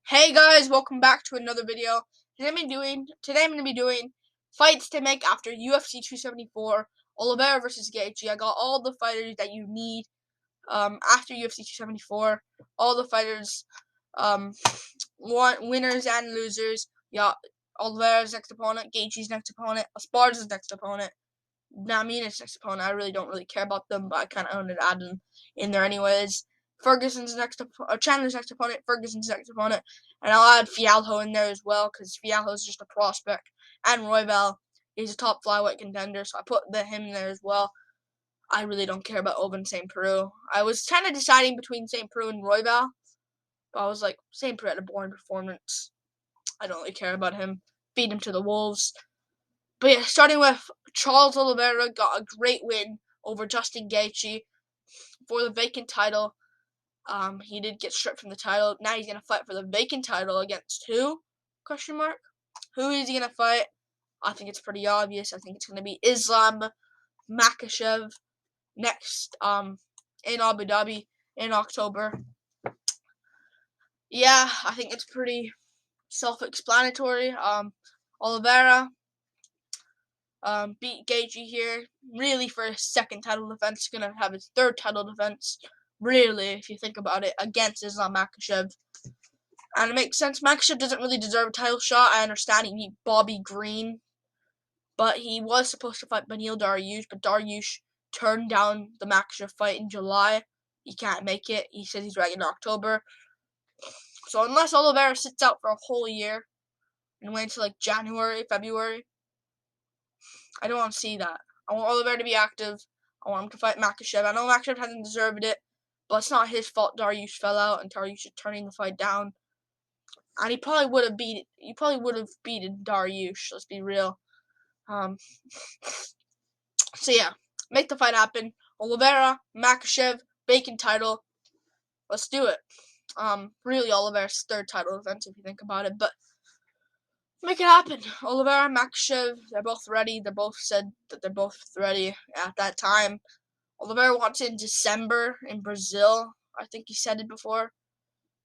Hey guys, welcome back to another video. Today I'm gonna be doing fights to make after UFC 274, Oliveira versus Gaethje. I got all the fighters that you need after UFC 274. All the fighters, winners and losers. Yeah, Oliveira's next opponent, Gaethje's next opponent, Esparza's next opponent, Namina's next opponent. I really don't really care about them, but I kind of wanted to add them in there anyways. Chandler's next opponent, Ferguson's next opponent, and I'll add Fialho in there as well because Fialho's just a prospect, and Royval, he's a top flyweight contender, so I put him there as well. I really don't care about Oban St. Preux. I was kind of deciding between St. Preux and Royval, but I was like, St. Preux had a boring performance. I don't really care about him. Beat him to the Wolves. But yeah, starting with Charles Oliveira, got a great win over Justin Gaethje for the vacant title. He did get stripped from the title. Now he's gonna fight for the vacant title against who? Question mark. Who is he gonna fight? I think it's pretty obvious. I think it's gonna be Islam Makhachev next in Abu Dhabi in October. Yeah, I think it's pretty self-explanatory. Oliveira beat Gaethje here, really for his second title defense. He's gonna have his third title defense, really, if you think about it, against Islam Makhachev. And it makes sense. Makhachev doesn't really deserve a title shot. I understand he beat Bobby Green, but he was supposed to fight Beneil Dariush, but Dariush turned down the Makhachev fight in July. He can't make it. He said he's ready in October. So unless Oliveira sits out for a whole year and waits until like January, February, I don't want to see that. I want Oliveira to be active. I want him to fight Makhachev. I know Makhachev hasn't deserved it, but it's not his fault Dariush fell out and Dariush is turning the fight down. And he probably would have beaten Dariush, let's be real. So yeah, make the fight happen. Oliveira, Makhachev, vacant title. Let's do it. Really Oliveira's third title defense if you think about it, but make it happen. Oliveira, Makhachev, they're both ready. They both said that they're both ready at that time. Oliveira wants it in December in Brazil. I think he said it before.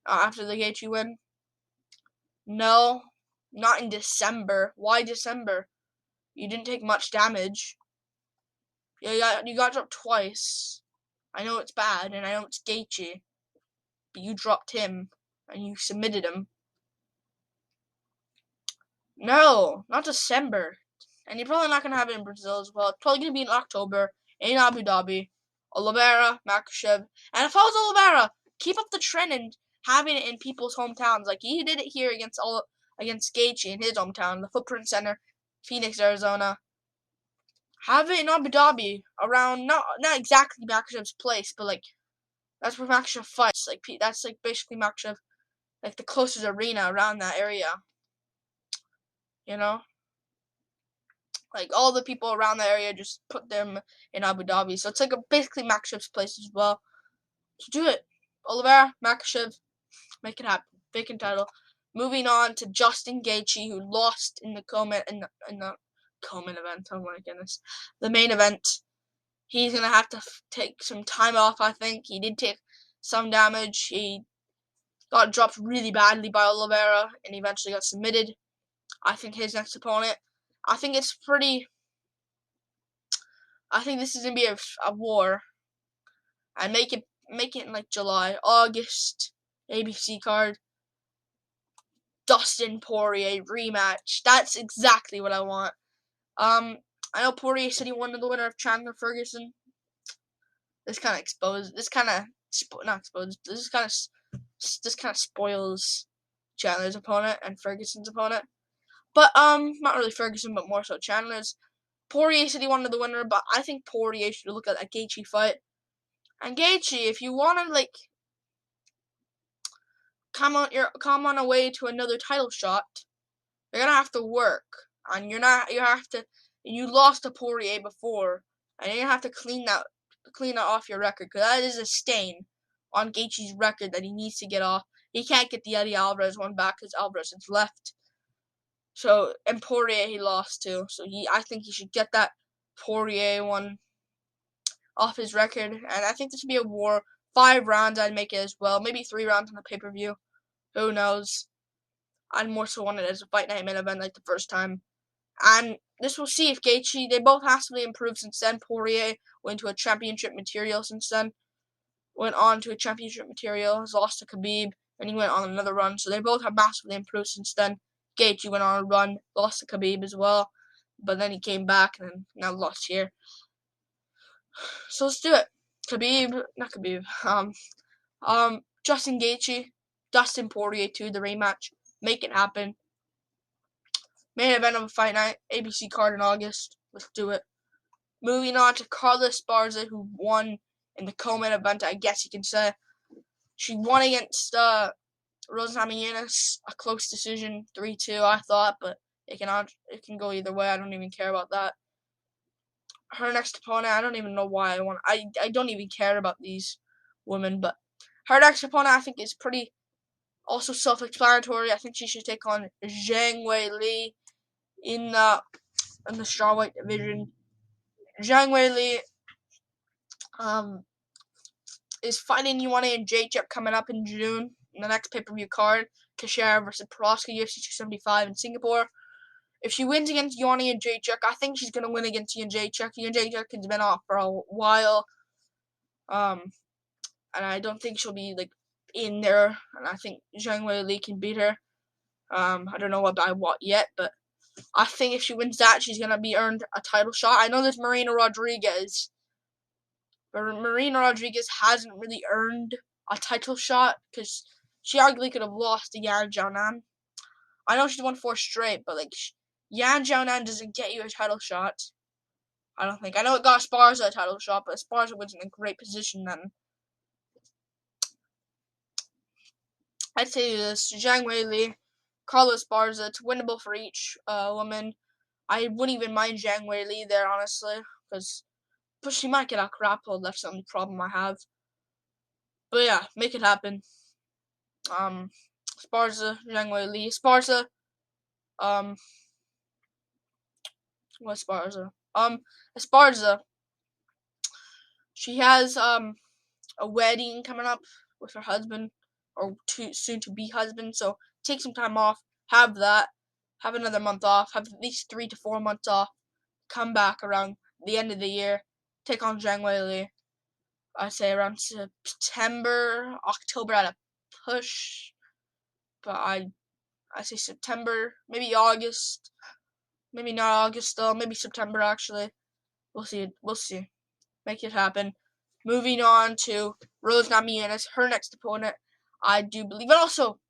After the Gaethje win. No, not in December. Why December? You didn't take much damage. You got dropped twice. I know it's bad, and I know it's Gaethje, but you dropped him, and you submitted him. No, not December. And you're probably not going to have it in Brazil as well. It's probably going to be in October in Abu Dhabi. Oliveira, Makhachev. And if I was Oliveira, keep up the trend and having it in people's hometowns. Like he did it here against Gaethje in his hometown, the Footprint Center, Phoenix, Arizona. Have it in Abu Dhabi around not exactly Makhachev's place, but like that's where Makhachev fights. Like that's like basically Makhachev, like the closest arena around that area. You know, like all the people around the area just put them in Abu Dhabi, so it's like basically Makhachev's place as well. So do it, Oliveira, Makhachev, make it happen. Vacant title. Moving on to Justin Gaethje, who lost in the co-main event. Oh my goodness, the main event. He's gonna have to take some time off. I think he did take some damage. He got dropped really badly by Oliveira and eventually got submitted. I think his next opponent. I think this is gonna be a war. And make it in like July, August, ABC card. Dustin Poirier rematch. That's exactly what I want. I know Poirier said he wanted the winner of Chandler Ferguson. This kind of spoils Chandler's opponent and Ferguson's opponent. But not really Ferguson, but more so Chandler's. Poirier said he wanted the winner, but I think Poirier should look at a Gaethje fight. And Gaethje, if you want to like come on a way to another title shot, you're gonna have to work, and you lost to Poirier before, and you're gonna have to clean that off your record, because that is a stain on Gaethje's record that he needs to get off. He can't get the Eddie Alvarez one back because Alvarez is left. So, and Poirier he lost to, so I think he should get that Poirier one off his record, and I think this would be a war. 5 rounds, I'd make it as well, maybe 3 rounds on the pay-per-view. Who knows? I'd more so want it as a fight night main event like the first time. And this will see if Gaethje, they both massively improved since then. Poirier went to a championship material since then. Went on to a championship material, has lost to Khabib, and he went on another run. So they both have massively improved since then. Gaethje went on a run, lost to Khabib as well, but then he came back and now lost here. So let's do it. Justin Gaethje, Dustin Poirier 2, the rematch. Make it happen. Main event of a fight night, ABC card in August. Let's do it. Moving on to Carla Esparza, who won in the co-main event, I guess you can say. She won against Rose Namajunas, a close decision, 3-2, I thought, but it can go either way. I don't even care about that. Her next opponent, I don't even know why I don't even care about these women, but her next opponent I think is pretty also self-explanatory. I think she should take on Zhang Weili in the strawweight division. Zhang Weili is fighting Ioana and Jacek coming up in June in the next pay-per-view card. Teixeira versus Proska, UFC 275 in Singapore. If she wins against Ioana and Jacek, I think she's going to win against Ian Jacek. Ian Jacek has been off for a while. And I don't think she'll be in there. And I think Zhang Weili can beat her. I don't know by what yet, but I think if she wins that, she's going to be earned a title shot. I know there's Marina Rodriguez, but Marina Rodriguez hasn't really earned a title shot because she arguably could have lost to Yan Xiaonan. I know she's won 4 straight, but Yan Xiaonan doesn't get you a title shot. I don't think. I know it got Esparza a title shot, but Esparza was in a great position then. I'd say this: Zhang Weili, Carla Esparza. It's winnable for each woman. I wouldn't even mind Zhang Weili there, honestly, but she might get out grappled. That's the only problem I have. But yeah, make it happen. Esparza, Zhang Weili. Esparza, what's Esparza? Esparza, she has, a wedding coming up with her husband, or soon to be husband, so take some time off, have that, have another month off, have at least 3 to 4 months off, come back around the end of the year, take on Zhang Weili. I say around September, October at a push, but I say September, maybe August, maybe not August though, maybe September actually. We'll see. Make it happen. Moving on to Rose Namajunas, her next opponent, I do believe. And also,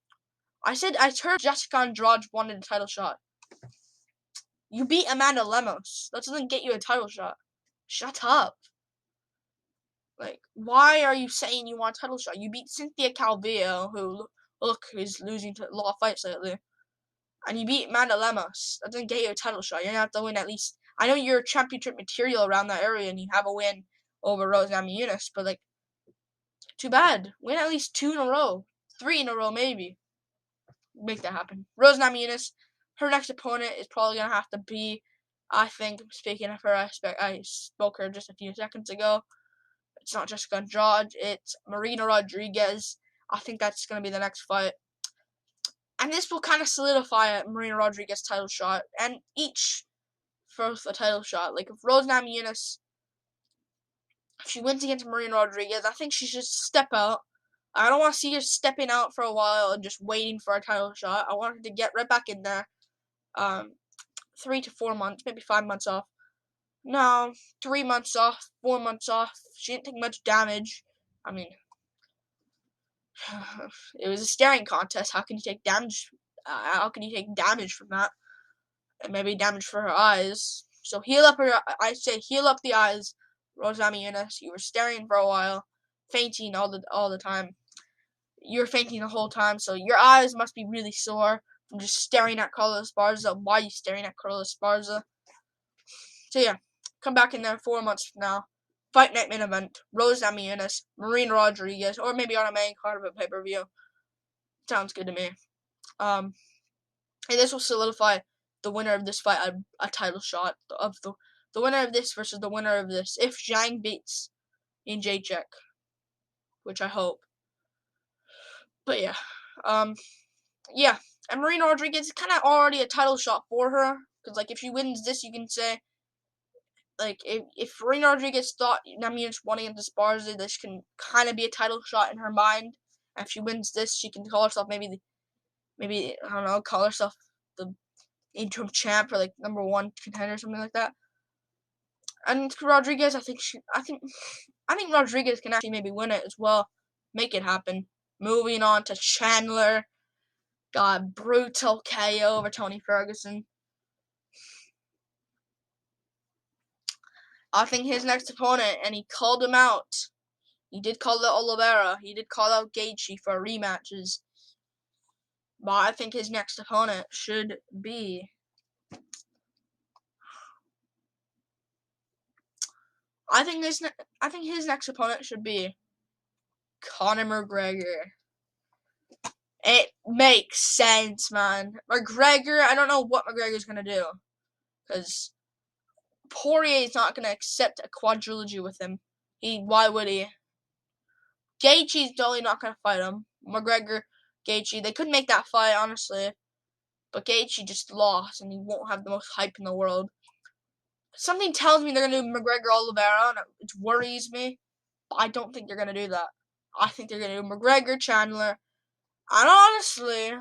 I heard Jessica Andrade wanted a title shot. You beat Amanda Lemos. That doesn't get you a title shot. Shut up. Why are you saying you want a title shot? You beat Cynthia Calvillo, who, is losing to a lot of fights lately. And you beat Amanda Lemos. That doesn't get you a title shot. You're going to have to win at least. I know you're championship material around that area and you have a win over Rose Namajunas, but too bad. Win at least 2 in a row. 3 in a row, maybe. Make that happen. Rose Namajunas, her next opponent is probably going to have to be, I think, speaking of her, I spoke her just a few seconds ago. It's not Jessica Andrade, it's Marina Rodriguez. I think that's going to be the next fight. And this will kind of solidify Marina Rodriguez's title shot, and each for a title shot. If Rose Namajunas, if she wins against Marina Rodriguez, I think she should step out. I don't want to see her stepping out for a while and just waiting for a title shot. I want her to get right back in there. 3 to 4 months, maybe 5 months off. No, 3 months off, 4 months off. She didn't take much damage. I mean, it was a staring contest. How can you take damage? How can you take damage from that? And maybe damage for her eyes. So heal up the eyes, Rose Namajunas. You were staring for a while, fainting all the time. You were fainting the whole time, so your eyes must be really sore from just staring at Carla Esparza. Why are you staring at Carla Esparza? So yeah, come back in there 4 months from now. Fight night main event. Rose Namajunas, Marina Rodriguez, or maybe on a main card of a pay-per-view. Sounds good to me. And this will solidify the winner of this fight a title shot of the winner of this versus the winner of this. If Zhang beats in Jacek, which I hope. But yeah, Yeah, and Marina Rodriguez is kind of already a title shot for her, because like if she wins this, you can say like if Marina Rodriguez thought Namajunas won against Esparza, this can kind of be a title shot in her mind. And if she wins this, she can call herself maybe I don't know, call herself the interim champ or like #1 contender or something like that. And Rodriguez, I think Rodriguez can actually maybe win it as well, make it happen. Moving on to Chandler, got brutal KO over Tony Ferguson. I think his next opponent, and he called him out. He did call out Oliveira. He did call out Gaethje for rematches. But I think his next opponent should be. I think his next opponent should be Conor McGregor. It makes sense, man. McGregor, I don't know what McGregor's gonna do, because Poirier's not gonna accept a quadrilogy with him. Why would he? Gaethje's totally not gonna fight him. McGregor, Gaethje, they could make that fight, honestly, but Gaethje just lost, and he won't have the most hype in the world. Something tells me they're gonna do McGregor Oliveira, and it worries me, but I don't think they're gonna do that. I think they're gonna do McGregor Chandler, and honestly,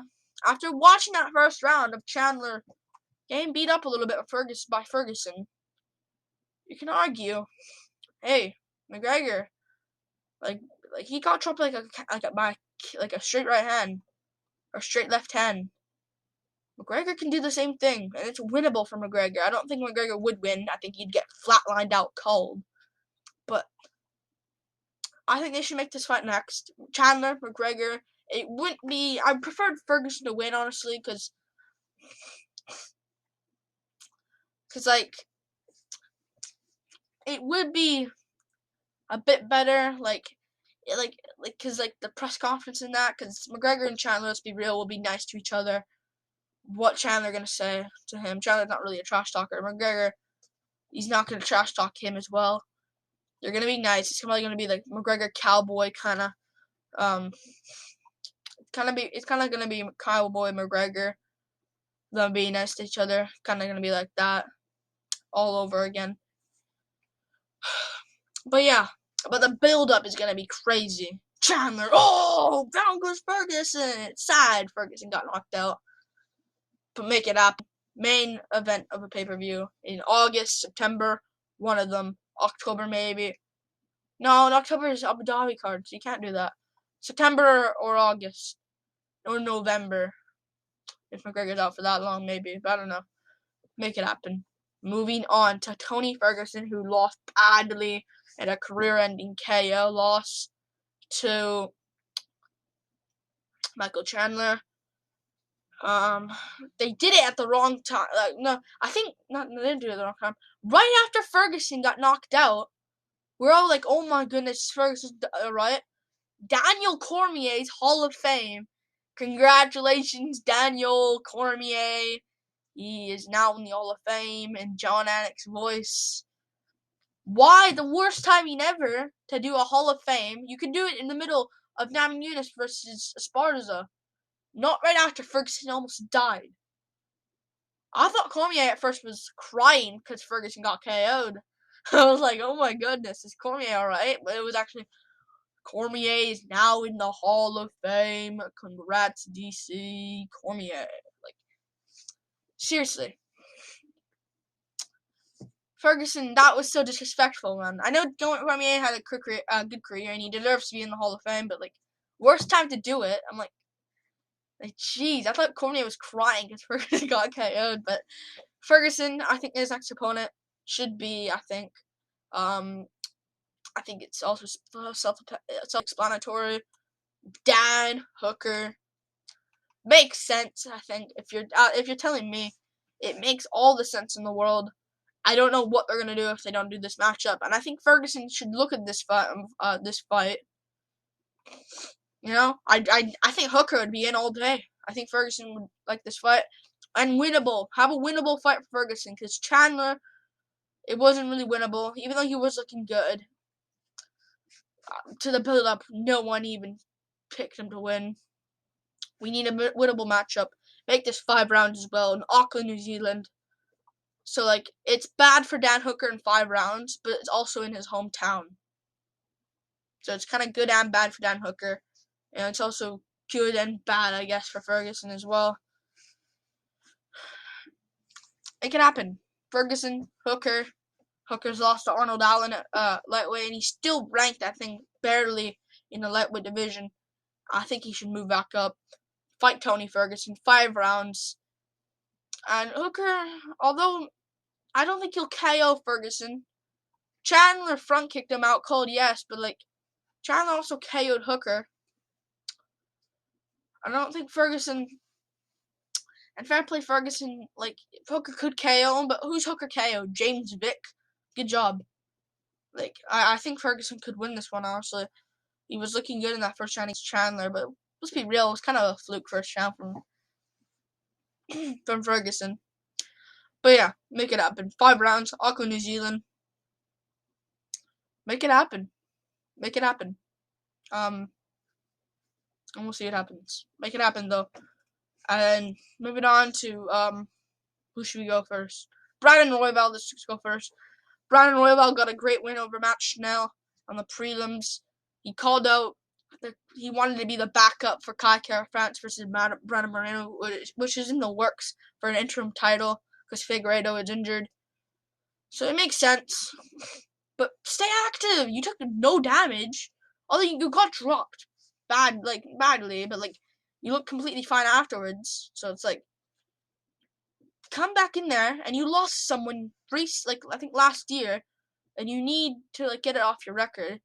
after watching that first round of Chandler getting beat up a little bit by Ferguson, you can argue, hey, McGregor, like he got dropped by a straight right hand or straight left hand. McGregor can do the same thing, and it's winnable for McGregor. I don't think McGregor would win. I think he'd get flatlined out cold. But I think they should make this fight next. Chandler, McGregor. It wouldn't be. I preferred Ferguson to win, honestly, because like it would be a bit better, because the press conference and that, because McGregor and Chandler, let's be real, will be nice to each other. What Chandler gonna say to him? Chandler's not really a trash talker. McGregor, he's not gonna trash talk him as well. They're gonna be nice. It's probably gonna be like McGregor cowboy kind of. It's kind of gonna be cowboy McGregor. Them being nice to each other. Kind of gonna be like that all over again. But yeah, but the build up is gonna be crazy. Chandler, oh, down goes Ferguson. It's sad Ferguson got knocked out. But make it happen. Main event of a pay-per-view in August, September, one of them. October maybe. No, in October is Abu Dhabi card, so you can't do that. September or August. Or November. If McGregor's out for that long, maybe. But I don't know. Make it happen. Moving on to Tony Ferguson, who lost badly in a career-ending KO loss to Michael Chandler. They did it at the wrong time. No, I think they didn't do it at the wrong time. Right after Ferguson got knocked out, we're all like, "Oh my goodness, Ferguson's right." Daniel Cormier's Hall of Fame. Congratulations, Daniel Cormier. He is now in the Hall of Fame in John Anik's voice. Why the worst timing ever to do a Hall of Fame? You could do it in the middle of Namajunas versus Esparza. Not right after Ferguson almost died. I thought Cormier at first was crying because Ferguson got KO'd. I was like, oh my goodness, is Cormier alright? But it was actually, Cormier is now in the Hall of Fame. Congrats, DC. Cormier. Like, seriously. Ferguson, that was so disrespectful, man. I know Cormier had a good career and he deserves to be in the Hall of Fame, but, like, worst time to do it. I'm like, jeez, I thought Cormier was crying because Ferguson got KO'd, but Ferguson, I think his next opponent should be, I think it's also self-explanatory. Dan Hooker. Makes sense, I think. If you're telling me, it makes all the sense in the world. I don't know what they're gonna do if they don't do this matchup, and I think Ferguson should look at this fight. You know, I think Hooker would be in all day. I think Ferguson would like this fight. And winnable. Have a winnable fight for Ferguson. Because Chandler, it wasn't really winnable. Even though he was looking good. To the build-up, no one even picked him to win. We need a winnable matchup. Make this 5 rounds as well in Auckland, New Zealand. So, like, it's bad for Dan Hooker in 5 rounds, but it's also in his hometown. So it's kind of good and bad for Dan Hooker. And it's also good and bad, I guess, for Ferguson as well. It can happen. Ferguson, Hooker. Hooker's lost to Arnold Allen at lightweight, and he's still ranked, I think, barely in the lightweight division. I think he should move back up. Fight Tony Ferguson, 5 rounds. And Hooker, although I don't think he'll KO Ferguson. Chandler front kicked him out cold, yes, but like Chandler also KO'd Hooker. I don't think Ferguson, and fair play Ferguson, like Hooker could KO him, but who's Hooker KO? James Vick. Good job. Like I think Ferguson could win this one, honestly. He was looking good in that first round against Chandler, but let's be real, it was kind of a fluke first round from Ferguson. But yeah, make it happen. 5 rounds, Auckland, New Zealand. Make it happen. Make it happen. And we'll see what happens. Make it happen though. And moving on to who should we go first? Brandon Royval, let's just go first. Brandon Royval got a great win over Matt Schnell on the prelims. He called out that he wanted to be the backup for Kai France versus Brandon Moreno, which is in the works for an interim title because Figueiredo is injured. So it makes sense. But stay active. You took no damage. Although you got dropped badly, but like you look completely fine afterwards. So it's like come back in there, and you lost someone I think last year, and you need to like get it off your record.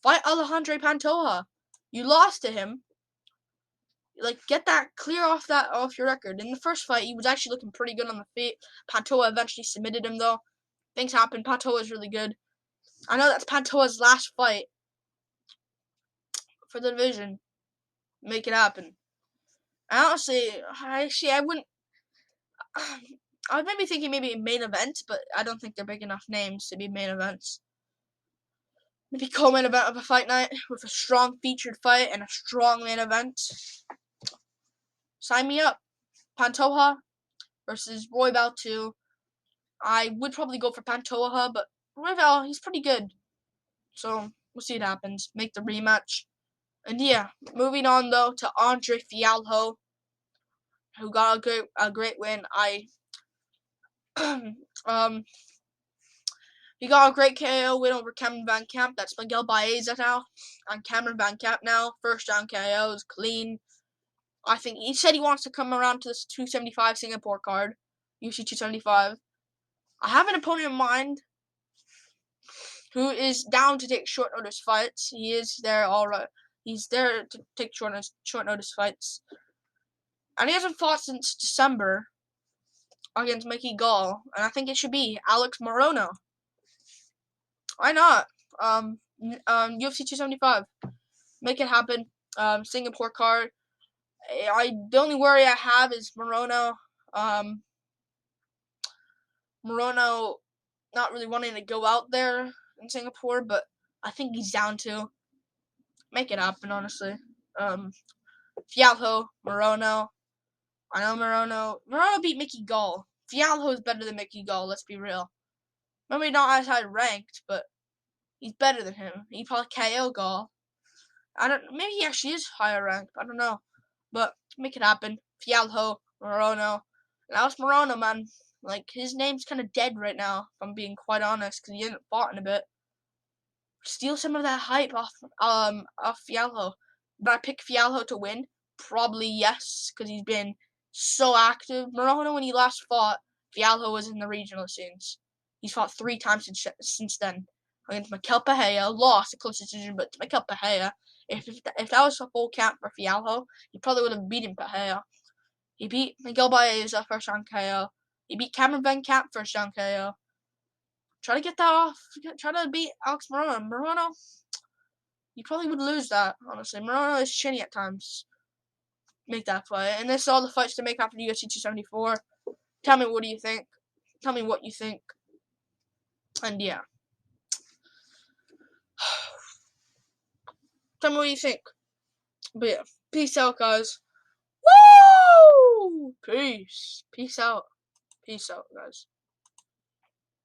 Fight Alejandro Pantoja. You lost to him. Like get that clear off your record. In the first fight, he was actually looking pretty good on the feet. Pantoja eventually submitted him though. Things happen. Pantoja is really good. I know that's Pantoja's last fight for the division. Make it happen. And honestly, I wouldn't. I was maybe thinking maybe a main event, but I don't think they're big enough names to be main events. Maybe co-main event of a fight night with a strong featured fight and a strong main event. Sign me up. Pantoja versus Royval 2. I would probably go for Pantoja, but Royval, he's pretty good. So we'll see what happens. Make the rematch. And yeah, moving on though to Andre Fialho, who got a great win. He got a great KO win over Cameron Van Camp. That's Miguel Baeza now. And Cameron Van Camp now. First round KOs, clean. I think he said he wants to come around to this 275 Singapore card. UFC 275. I have an opponent in mind who is down to take short notice fights. He is there alright. He's there to take short notice fights. And he hasn't fought since December against Mickey Gall. And I think it should be Alex Morono. Why not? UFC 275. Make it happen. Singapore card. The only worry I have is Morono. Morono not really wanting to go out there in Singapore, but I think he's down to make it happen, honestly. Fialho, Morono. I know Morono beat Mickey Gall. Fialho is better than Mickey Gall, let's be real. Maybe not as high ranked, but he's better than him. He probably KO Gall. Maybe he actually is higher ranked, I don't know. But make it happen. Fialho, Morono. And Alex Morono, man. Like, his name's kind of dead right now, if I'm being quite honest, because he hasn't fought in a bit. Steal some of that hype off Fialho. But I pick Fialho to win? Probably yes, because he's been so active. Morono, when he last fought, Fialho was in the regional scenes. He's fought 3 times since then. Against Mikel Pereira, lost a close decision, but Mikel Pereira, if that was a full count for Fialho, he probably would have beaten Pereira. He beat Miguel Baeza first round KO. He beat Cameron Van Camp first round KO. Try to get that off. Try to beat Alex Morono. Morono, you probably would lose that, honestly. Morono is chinny at times. Make that fight. And this is all the fights to make after UFC 274. Tell me what do you think. Tell me what you think. And yeah. Tell me what you think. But yeah. Peace out, guys. Peace. Peace out. Peace out, guys.